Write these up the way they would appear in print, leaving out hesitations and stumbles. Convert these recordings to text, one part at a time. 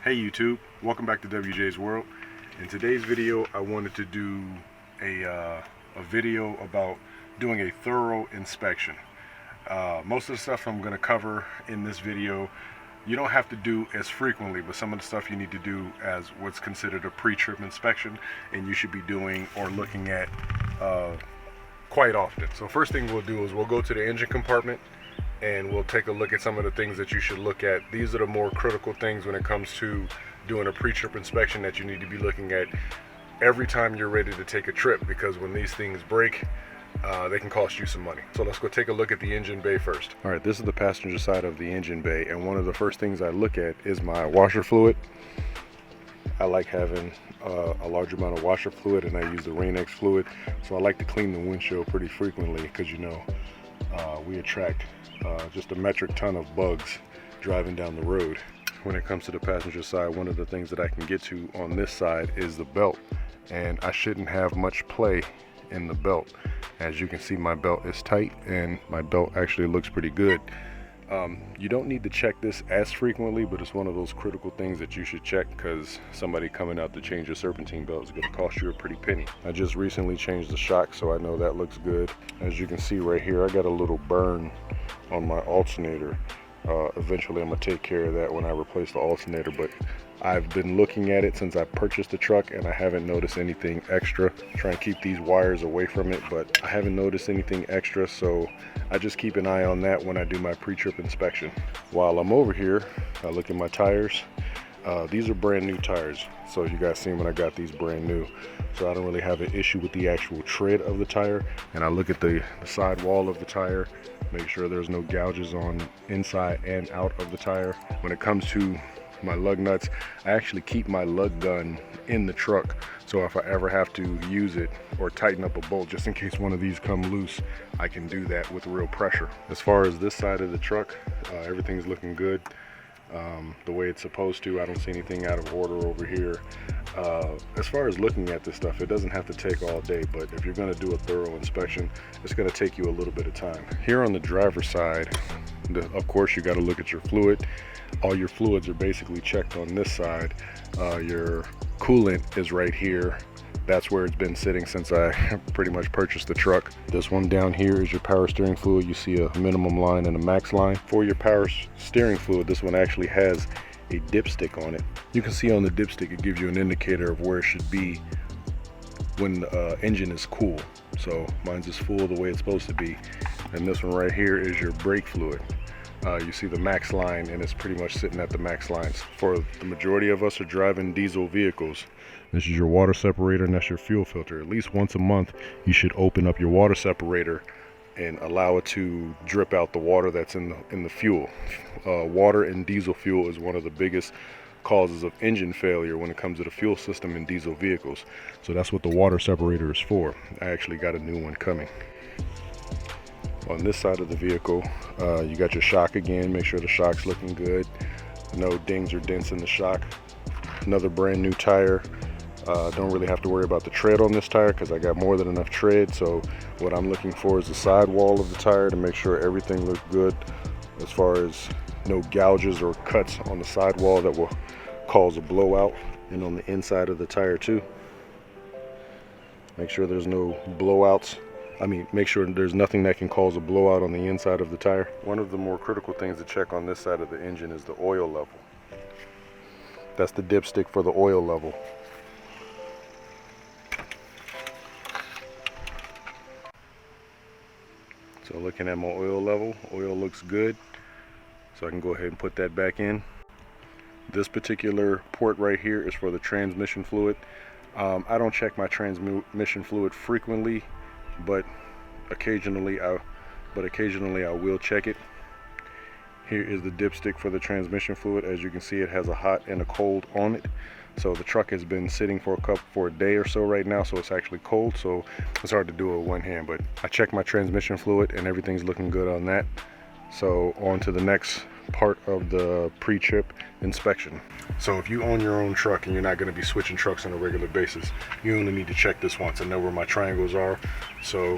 Hey YouTube, welcome back to WJ's World. In today's video I wanted to do a video about doing a thorough inspection. Most of the stuff I'm going to cover in this video you don't have to do as frequently, but some of the stuff you need to do as what's considered a pre-trip inspection, and you should be doing or looking at quite often. So first thing we'll do is we'll go to the engine compartment and we'll take a look at some of the things that you should look at. These are the more critical things when it comes to doing a pre-trip inspection that you need to be looking at every time you're ready to take a trip, because when these things break, they can cost you some money. So let's go take a look at the engine bay first. All right, this is the passenger side of the engine bay, and one of the first things I look at is my washer fluid. I like having a large amount of washer fluid, and I use the Rain-X fluid. So I like to clean the windshield pretty frequently because, you know, we attract just a metric ton of bugs driving down the road. When it comes to the passenger side, one of the things that I can get to on this side is the belt, and I shouldn't have much play in the belt. As you can see, my belt is tight and my belt actually looks pretty good. You don't need to check this as frequently, but it's one of those critical things that you should check, because somebody coming out to change your serpentine belt is going to cost you a pretty penny. I just recently changed the shock, so I know that looks good. As you can see right here, I got a little burn on my alternator. Eventually I'm going to take care of that when I replace the alternator, but I've been looking at it since I purchased the truck and I haven't noticed anything extra. Try and keep these wires away from it, but I haven't noticed anything extra, so I just keep an eye on that when I do my pre-trip inspection. While I'm over here, I look at my tires. These are brand new tires, so you guys seen when I got these brand new, so I don't really have an issue with the actual tread of the tire. And I look at the side wall of the tire, make sure there's no gouges on inside and out of the tire. When it comes to my lug nuts, I actually keep my lug gun in the truck, so if I ever have to use it or tighten up a bolt just in case one of these come loose, I can do that with real pressure. As far as this side of the truck, everything's looking good. The way it's supposed to. I don't see anything out of order over here. As far as looking at this stuff, it doesn't have to take all day, but if you're going to do a thorough inspection, it's going to take you a little bit of time. Here on the driver's side, of course you got to look at your fluid. All your fluids are basically checked on this side. Your coolant is right here. That's where it's been sitting since I pretty much purchased the truck. This one down here is your power steering fluid. You see a minimum line and a max line. For your power steering fluid, this one actually has a dipstick on it. You can see on the dipstick, it gives you an indicator of where it should be when the engine is cool. So mine's is full the way it's supposed to be. And this one right here is your brake fluid. You see the max line, and it's pretty much sitting at the max lines. For the majority of us are driving diesel vehicles. This is your water separator, and that's your fuel filter. At least once a month, you should open up your water separator and allow it to drip out the water that's in the fuel. Water in diesel fuel is one of the biggest causes of engine failure when it comes to the fuel system in diesel vehicles. So that's what the water separator is for. I actually got a new one coming. On this side of the vehicle, you got your shock again. Make sure the shock's looking good. No dings or dents in the shock. Another brand new tire. Don't really have to worry about the tread on this tire because I got more than enough tread. So what I'm looking for is the side wall of the tire to make sure everything looks good, as far as no gouges or cuts on the side wall that will cause a blowout, and on the inside of the tire too. Make sure there's no blowouts. Make sure there's nothing that can cause a blowout on the inside of the tire. One of the more critical things to check on this side of the engine is the oil level. That's the dipstick for the oil level. So looking at my oil level, oil looks good. So I can go ahead and put that back in. This particular port right here is for the transmission fluid. I don't check my transmission fluid frequently, but occasionally I will check it. Here is the dipstick for the transmission fluid. As you can see, it has a hot and a cold on it. So the truck has been sitting for a day or so right now, so it's actually cold, so it's hard to do it with one hand. But I checked my transmission fluid and everything's looking good on that. So on to the next part of the pre-trip inspection. So if you own your own truck and you're not going to be switching trucks on a regular basis, you only need to check this once. I know where my triangles are, so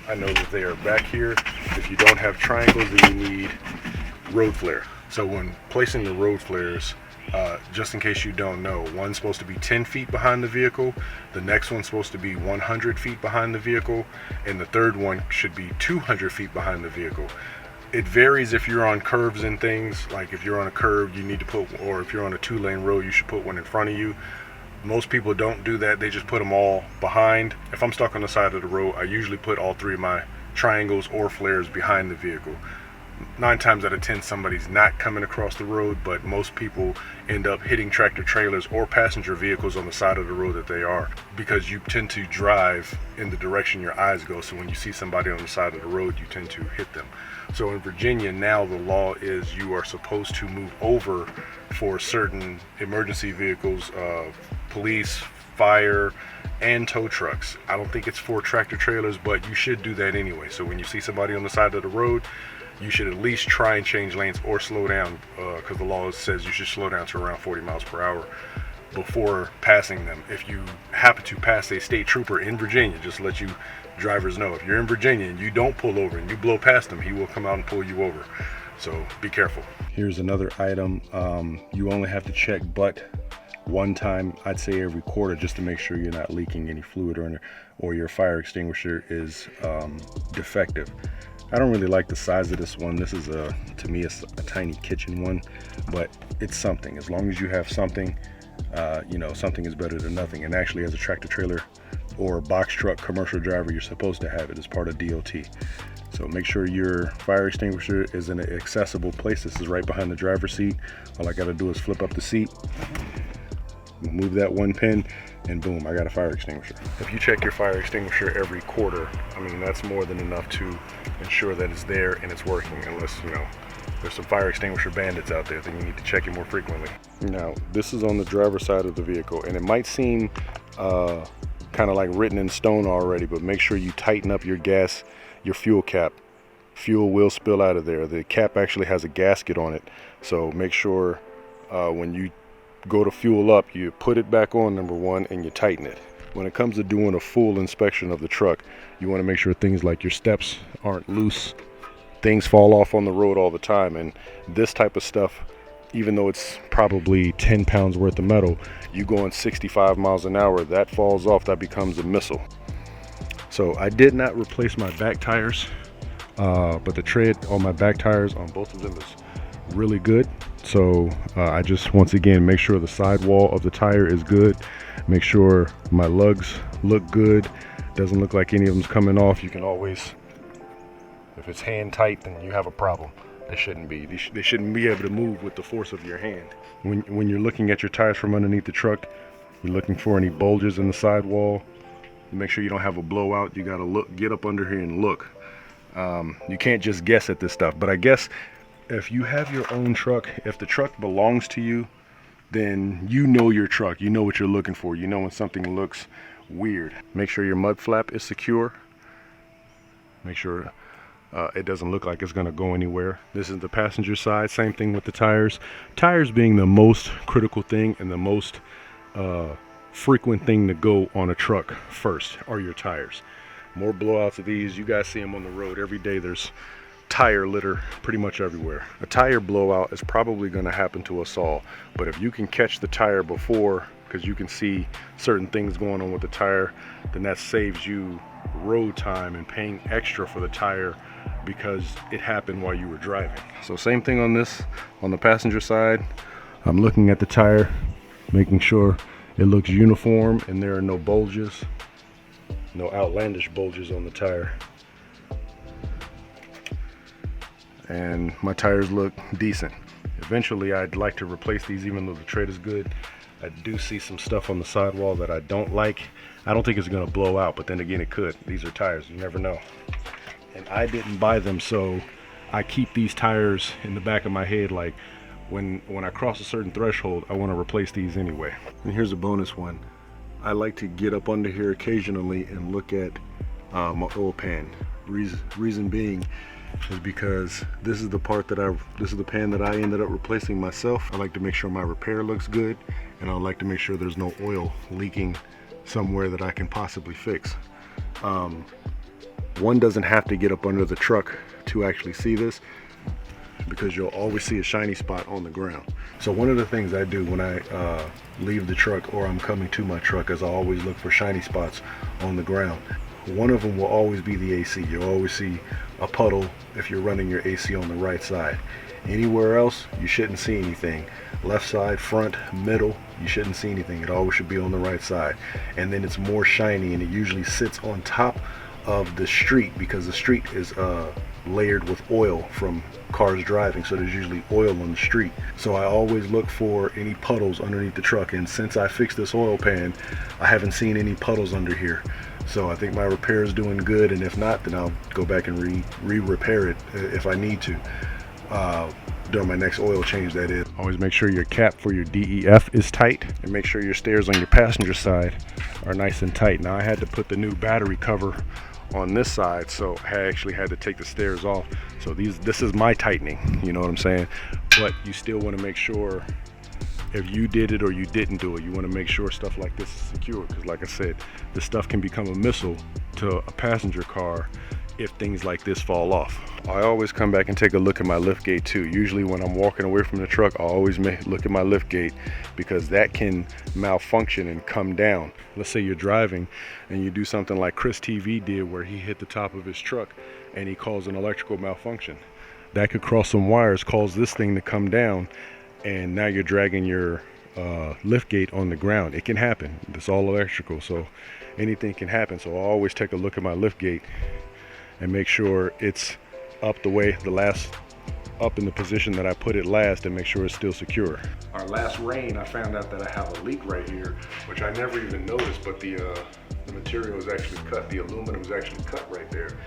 I know that they are back here. If you don't have triangles, then you need road flare. So when placing the road flares, Just in case you don't know, one's supposed to be 10 feet behind the vehicle, the next one's supposed to be 100 feet behind the vehicle, and the third one should be 200 feet behind the vehicle. It varies if you're on curves and things. Like if you're on a curve, you need to put, or if you're on a 2-lane road, you should put one in front of you. Most people don't do that. They just put them all behind. If I'm stuck on the side of the road, I usually put all 3 of my triangles or flares behind the vehicle. 9 times out of 10 somebody's not coming across the road, but most people end up hitting tractor trailers or passenger vehicles on the side of the road that they are, because you tend to drive in the direction your eyes go. So when you see somebody on the side of the road, you tend to hit them. So in Virginia now, the law is you are supposed to move over for certain emergency vehicles, police, fire, and tow trucks. I don't think it's for tractor trailers, but you should do that anyway. So when you see somebody on the side of the road, you should at least try and change lanes or slow down, because the law says you should slow down to around 40 miles per hour before passing them. If you happen to pass a state trooper in Virginia, just let you drivers know, if you're in Virginia and you don't pull over and you blow past him, he will come out and pull you over. So be careful. Here's another item. You only have to check butt one time, I'd say every quarter, just to make sure you're not leaking any fluid or your fire extinguisher is defective. I don't really like the size of this one. This is to me, it's a tiny kitchen one, but it's something. As long as you have something, you know, something is better than nothing. And actually, as a tractor trailer or box truck commercial driver, you're supposed to have it as part of DOT. So make sure your fire extinguisher is in an accessible place. This is right behind the driver's seat. All I gotta do is flip up the seat, move that one pin, and boom, I got a fire extinguisher. If you check your fire extinguisher every quarter, I mean, that's more than enough to ensure that it's there and it's working, unless, you know, there's some fire extinguisher bandits out there, then you need to check it more frequently. Now, this is on the driver's side of the vehicle, and it might seem kind of like written in stone already, but make sure you tighten up your gas, your fuel cap. Fuel will spill out of there. The cap actually has a gasket on it, so make sure when you go to fuel up, you put it back on, number one, and you tighten it. When it comes to doing a full inspection of the truck, you want to make sure things like your steps aren't loose. Things fall off on the road all the time, and this type of stuff, even though it's probably 10 pounds worth of metal, you going 65 miles an hour, that falls off, that becomes a missile. So I did not replace my back tires, but the tread on my back tires on both of them is really good. So I just, once again, make sure the sidewall of the tire is good. Make sure my lugs look good. Doesn't look like any of them's coming off. You can always, if it's hand tight, then you have a problem. They shouldn't be. They shouldn't be able to move with the force of your hand. When you're looking at your tires from underneath the truck, you're looking for any bulges in the sidewall. Make sure you don't have a blowout. You gotta look, get up under here and look. You can't just guess at this stuff. But I guess if you have your own truck, if the truck belongs to you, then you know your truck. You know what you're looking for. You know when something looks weird. Make sure your mud flap is secure. Make sure it doesn't look like it's going to go anywhere. This is the passenger side. Same thing with the tires. Tires being the most critical thing and the most frequent thing to go on a truck first are your tires. More blowouts of these. You guys see them on the road every day. There's tire litter pretty much everywhere. A tire blowout is probably going to happen to us all, but if you can catch the tire before, because you can see certain things going on with the tire, then that saves you road time and paying extra for the tire because it happened while you were driving. So same thing on this, on the passenger side. I'm looking at the tire, making sure it looks uniform and there are no bulges, no outlandish bulges on the tire. And my tires look decent. Eventually I'd like to replace these, even though the tread is good. I do see some stuff on the sidewall that I don't like. I don't think it's gonna blow out, but then again it could. These are tires, you never know. And I didn't buy them, so I keep these tires in the back of my head, like when I cross a certain threshold, I want to replace these anyway. And here's a bonus one. I like to get up under here occasionally and look at my oil pan. Reason being is because this is the part that this is the pan that I ended up replacing myself. I like to make sure my repair looks good, and I like to make sure there's no oil leaking somewhere that I can possibly fix. One doesn't have to get up under the truck to actually see this. because you'll always see a shiny spot on the ground. So one of the things I do when I leave the truck or I'm coming to my truck is I always look for shiny spots on the ground. One of them will always be the AC. You'll always see a puddle if you're running your AC on the right side. Anywhere else, you shouldn't see anything. Left side, front, middle, you shouldn't see anything. It always should be on the right side. And then it's more shiny, and it usually sits on top of the street because the street is layered with oil from cars driving, so there's usually oil on the street. So I always look for any puddles underneath the truck, and since I fixed this oil pan, I haven't seen any puddles under here. So I think my repair is doing good, and if not, then I'll go back and re-repair it if I need to during my next oil change, that is. Always make sure your cap for your DEF is tight, and make sure your stairs on your passenger side are nice and tight. Now I had to put the new battery cover on this side, so I actually had to take the stairs off. So this is my tightening, you know what I'm saying? But you still want to make sure, if you did it or you didn't do it, you want to make sure stuff like this is secure, because like I said, this stuff can become a missile to a passenger car if things like this fall off. I always come back and take a look at my lift gate too. Usually when I'm walking away from the truck, I always look at my lift gate, because that can malfunction and come down. Let's say you're driving and you do something like Chris TV did, where he hit the top of his truck and he caused an electrical malfunction. That could cross some wires, cause this thing to come down, and now you're dragging your lift gate on the ground. It can happen. It's all electrical, so anything can happen. So I always take a look at my lift gate and make sure it's up the way up in the position that I put it last, and make sure it's still secure. Our last rain, I found out that I have a leak right here, which I never even noticed, but the material is actually cut, the aluminum is actually cut right there.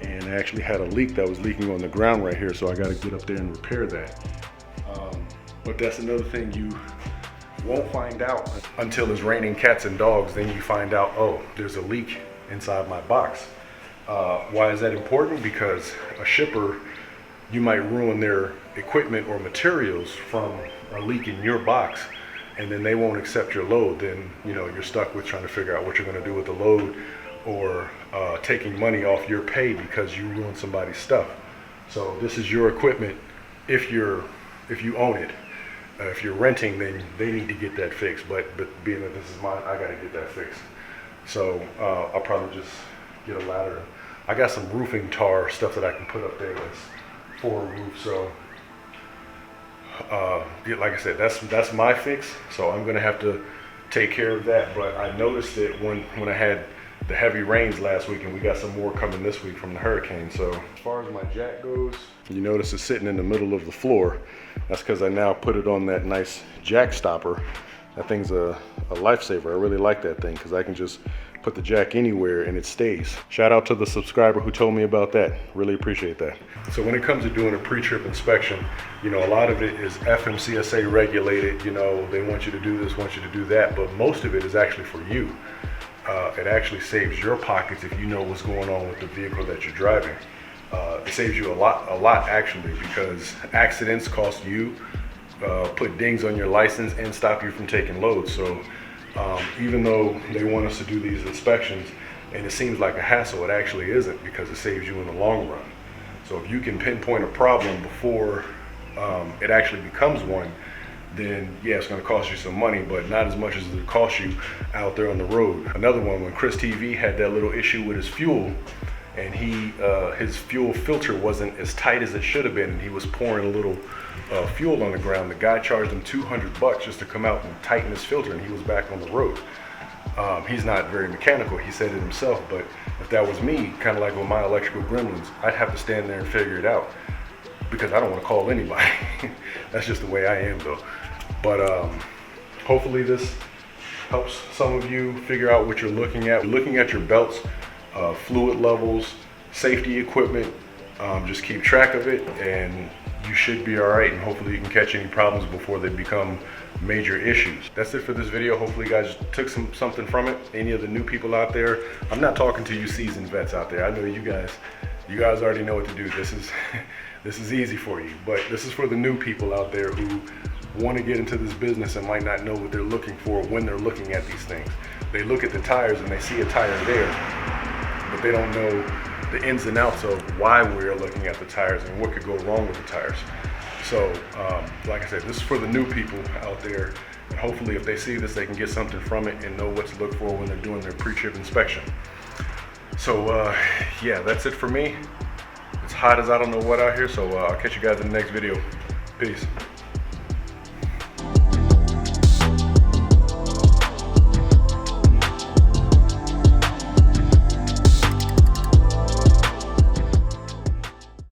And I actually had a leak that was leaking on the ground right here, so I gotta get up there and repair that. But that's another thing you won't find out until it's raining cats and dogs. Then you find out, oh, there's a leak inside my box. Why is that important? Because a shipper, you might ruin their equipment or materials from a leak in your box, and then they won't accept your load. Then you're stuck with trying to figure out what you're going to do with the load, or taking money off your pay because you ruined somebody's stuff. So this is your equipment. If you own it, if you're renting, then they need to get that fixed. But being that this is mine, I got to get that fixed. So I'll probably just get a ladder. I got some roofing tar stuff that I can put up there that's for a roof. So like I said, that's my fix. So I'm gonna have to take care of that. But I noticed it when I had the heavy rains last week, and we got some more coming this week from the hurricane. So as far as my jack goes, you notice it's sitting in the middle of the floor. That's because I now put it on that nice jack stopper. That thing's a lifesaver. I really like that thing, because I can just put the jack anywhere and it stays. Shout out to the subscriber who told me about that. Really appreciate that. So when it comes to doing a pre-trip inspection, a lot of it is FMCSA regulated. They want you to do this, want you to do that, but most of it is actually for you. It actually saves your pockets if you know what's going on with the vehicle that you're driving. It saves you a lot actually, because accidents cost you, put dings on your license, and stop you from taking loads. So even though they want us to do these inspections and it seems like a hassle, it actually isn't, because it saves you in the long run. So if you can pinpoint a problem before it actually becomes one, then yeah, it's going to cost you some money, but not as much as it costs you out there on the road. Another one, when Chris TV had that little issue with his fuel, and his fuel filter wasn't as tight as it should have been, and he was pouring a little fuel on the ground. The guy charged him $200 just to come out and tighten his filter, and he was back on the road. He's not very mechanical, he said it himself, but if that was me, kind of like with my electrical gremlins, I'd have to stand there and figure it out, because I don't want to call anybody. That's just the way I am though. But hopefully this helps some of you figure out what you're looking at. Looking at your belts, fluid levels, safety equipment, just keep track of it, and you should be all right, and hopefully you can catch any problems before they become major issues. That's it for this video. Hopefully you guys took something from it. Any of the new people out there, I'm not talking to you seasoned vets out there. I know you guys already know what to do. This is easy for you, but this is for the new people out there who want to get into this business and might not know what they're looking for when they're looking at these things. They look at the tires and they see a tire there, but they don't know the ins and outs of why we're looking at the tires and what could go wrong with the tires. So like I said, this is for the new people out there, and hopefully if they see this, they can get something from it and know what to look for when they're doing their pre-trip inspection. So yeah, that's it for me. It's hot as I don't know what out here, so I'll catch you guys in the next video. Peace.